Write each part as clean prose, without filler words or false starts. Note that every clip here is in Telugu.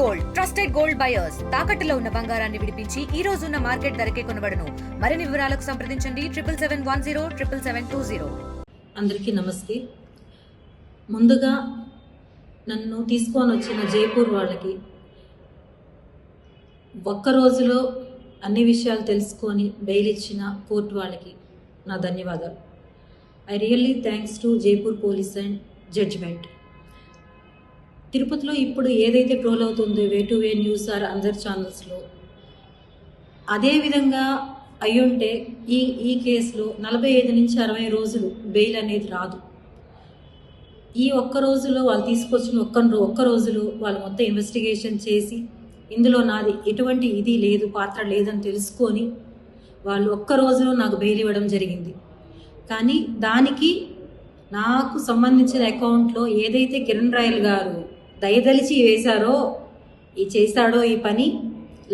గోల్డ్ ట్రస్టెడ్ గోల్డ్ బయర్స్ తాకట్టులో ఉన్న బంగారాన్ని విడిపించి ఈ రోజు ఉన్న మార్కెట్ ధరకే కొనబడును. మరిన్ని వివరాలకు సంప్రదించండి 7771077720. అందరికీ నమస్తే. ముందుగా నన్ను తీసుకొని వచ్చిన జైపూర్ వాళ్ళకి ఒక్క రోజులో అన్ని విషయాలు తెలుసుకొని బెయిల్ ఇచ్చిన కోర్టు వాళ్ళకి నా ధన్యవాదాలు. I really thanks to Jaipur police and judgement. తిరుపతిలో ఇప్పుడు ఏదైతే ట్రోల్ అవుతుందో way to way news or అందర్ ఛానల్స్లో, అదేవిధంగా అయ్యుంటే ఈ కేసులో 45 నుంచి 60 రోజులు బెయిల్ అనేది రాదు. ఈ ఒక్క రోజులో వాళ్ళు తీసుకొచ్చిన ఒక్క రోజులో వాళ్ళు మొత్తం ఇన్వెస్టిగేషన్ చేసి ఇందులో నాది ఎటువంటి ఇది లేదు, పాత్ర లేదని తెలుసుకొని వాళ్ళు ఒక్క రోజులో నాకు బెయిల్ ఇవ్వడం జరిగింది. కానీ దానికి నాకు సంబంధించిన అకౌంట్లో ఏదైతే కిరణ్ రాయల్ గారు దయదలిచి వేశారో చేశాడో ఈ పని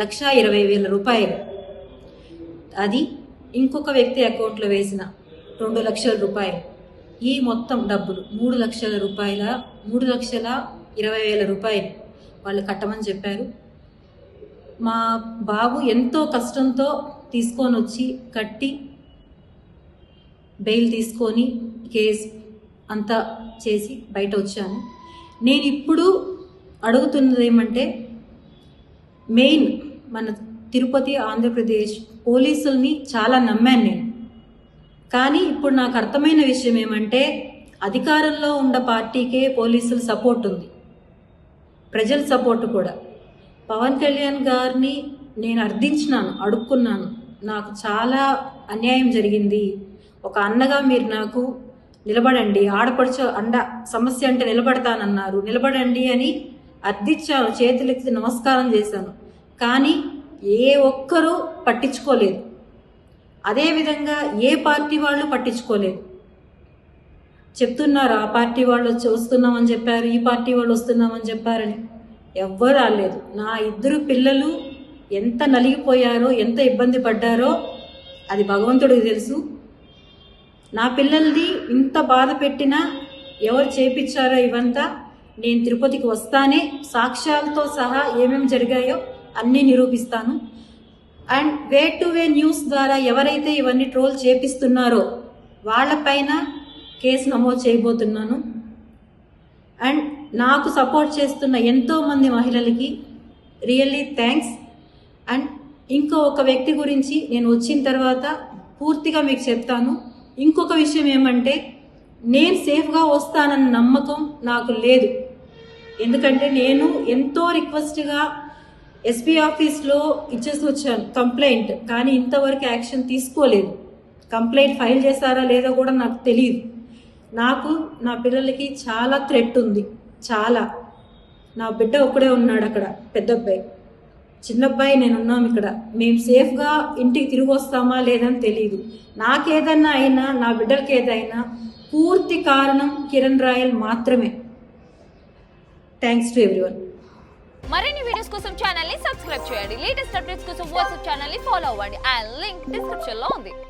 1,20,000 రూపాయలు, అది ఇంకొక వ్యక్తి అకౌంట్లో వేసిన 2 లక్షల రూపాయలు, ఈ మొత్తం డబ్బులు 3 లక్షల రూపాయల 3,20,000 రూపాయలు వాళ్ళు కట్టమని చెప్పారు. మా బాబు ఎంతో కష్టంతో తీసుకొని వచ్చి కట్టి బెయిల్ తీసుకొని కేసు అంతా చేసి బయట వచ్చాను. నేను ఇప్పుడు అడుగుతున్నది ఏమంటే, మెయిన్ మన తిరుపతి ఆంధ్రప్రదేశ్ పోలీసుల్ని చాలా నమ్మాను నేను. కానీ ఇప్పుడు నాకు అర్థమైన విషయం ఏమంటే, అధికారంలో ఉన్న పార్టీకే పోలీసుల సపోర్ట్ ఉంది, ప్రజల సపోర్ట్ కూడా. పవన్ కళ్యాణ్ గారిని నేను అర్థించినాను, అడుక్కున్నాను, నాకు చాలా అన్యాయం జరిగింది, ఒక అన్నగా మీరు నాకు నిలబడండి, ఆడపడుచు సమస్య అంటే నిలబడతానన్నారు, నిలబడండి అని అర్థించాను, చేతులెత్తి నమస్కారం చేశాను. కానీ ఏ ఒక్కరూ పట్టించుకోలేదు. అదేవిధంగా ఏ పార్టీ వాళ్ళు పట్టించుకోలేదు. చెప్తున్నారు ఆ పార్టీ వాళ్ళు వస్తున్నామని చెప్పారు, ఈ పార్టీ వాళ్ళు వస్తున్నామని చెప్పారని. ఎవ్వరు రాలేదు. నా 2 పిల్లలు ఎంత నలిగిపోయారో, ఎంత ఇబ్బంది పడ్డారో అది భగవంతుడికి తెలుసు. నా పిల్లల్ని ఇంత బాధ పెట్టినా ఎవరు చేపించారో ఇవంతా నేను తిరుపతికి వస్తానే సాక్ష్యాలతో సహా ఏమేమి జరిగాయో అన్నీ నిరూపిస్తాను. And way to way news ద్వారా ఎవరైతే ఇవన్నీ ట్రోల్ చేపిస్తున్నారో వాళ్ళపైన కేసు నమోదు చేయబోతున్నాను. అండ్ నాకు సపోర్ట్ చేస్తున్న ఎంతోమంది మహిళలకి రియల్లీ థ్యాంక్స్. అండ్ ఒక వ్యక్తి గురించి నేను వచ్చిన తర్వాత పూర్తిగా మీకు చెప్తాను. ఇంకొక విషయం ఏమంటే, నేను సేఫ్గా వస్తానన్న నమ్మకం నాకు లేదు. ఎందుకంటే నేను ఎంతో రిక్వెస్ట్గా ఎస్పీ ఆఫీస్లో ఇచ్చేసి వచ్చాను కంప్లైంట్, కానీ ఇంతవరకు యాక్షన్ తీసుకోలేదు. కంప్లైంట్ ఫైల్ చేశారా లేదో కూడా నాకు తెలియదు. నాకు నా పిల్లలకి చాలా థ్రెట్ ఉంది, చాలా. నా బిడ్డ ఒక్కడే ఉన్నాడు అక్కడ, పెద్ద అబ్బాయి, చిన్నబ్బాయి నేనున్నాం ఇక్కడ. మేము సేఫ్గా ఇంటికి తిరిగి వస్తామా లేదని తెలియదు. నాకేదన్నా అయినా, నా బిడ్డలకి ఏదైనా పూర్తి కారణం కిరణ్ రాయల్ మాత్రమే. Thanks to everyone. మరిన్ని వీడియోస్ కోసం ఛానల్ ని సబ్స్క్రైబ్ చేయండి. లేటెస్ట్ అప్డేట్స్ కోసం వాట్సాప్ ఛానల్ ని ఫాలో అవ్వండి. ఆ లింక్ డిస్క్రిప్షన్ లో ఉంది.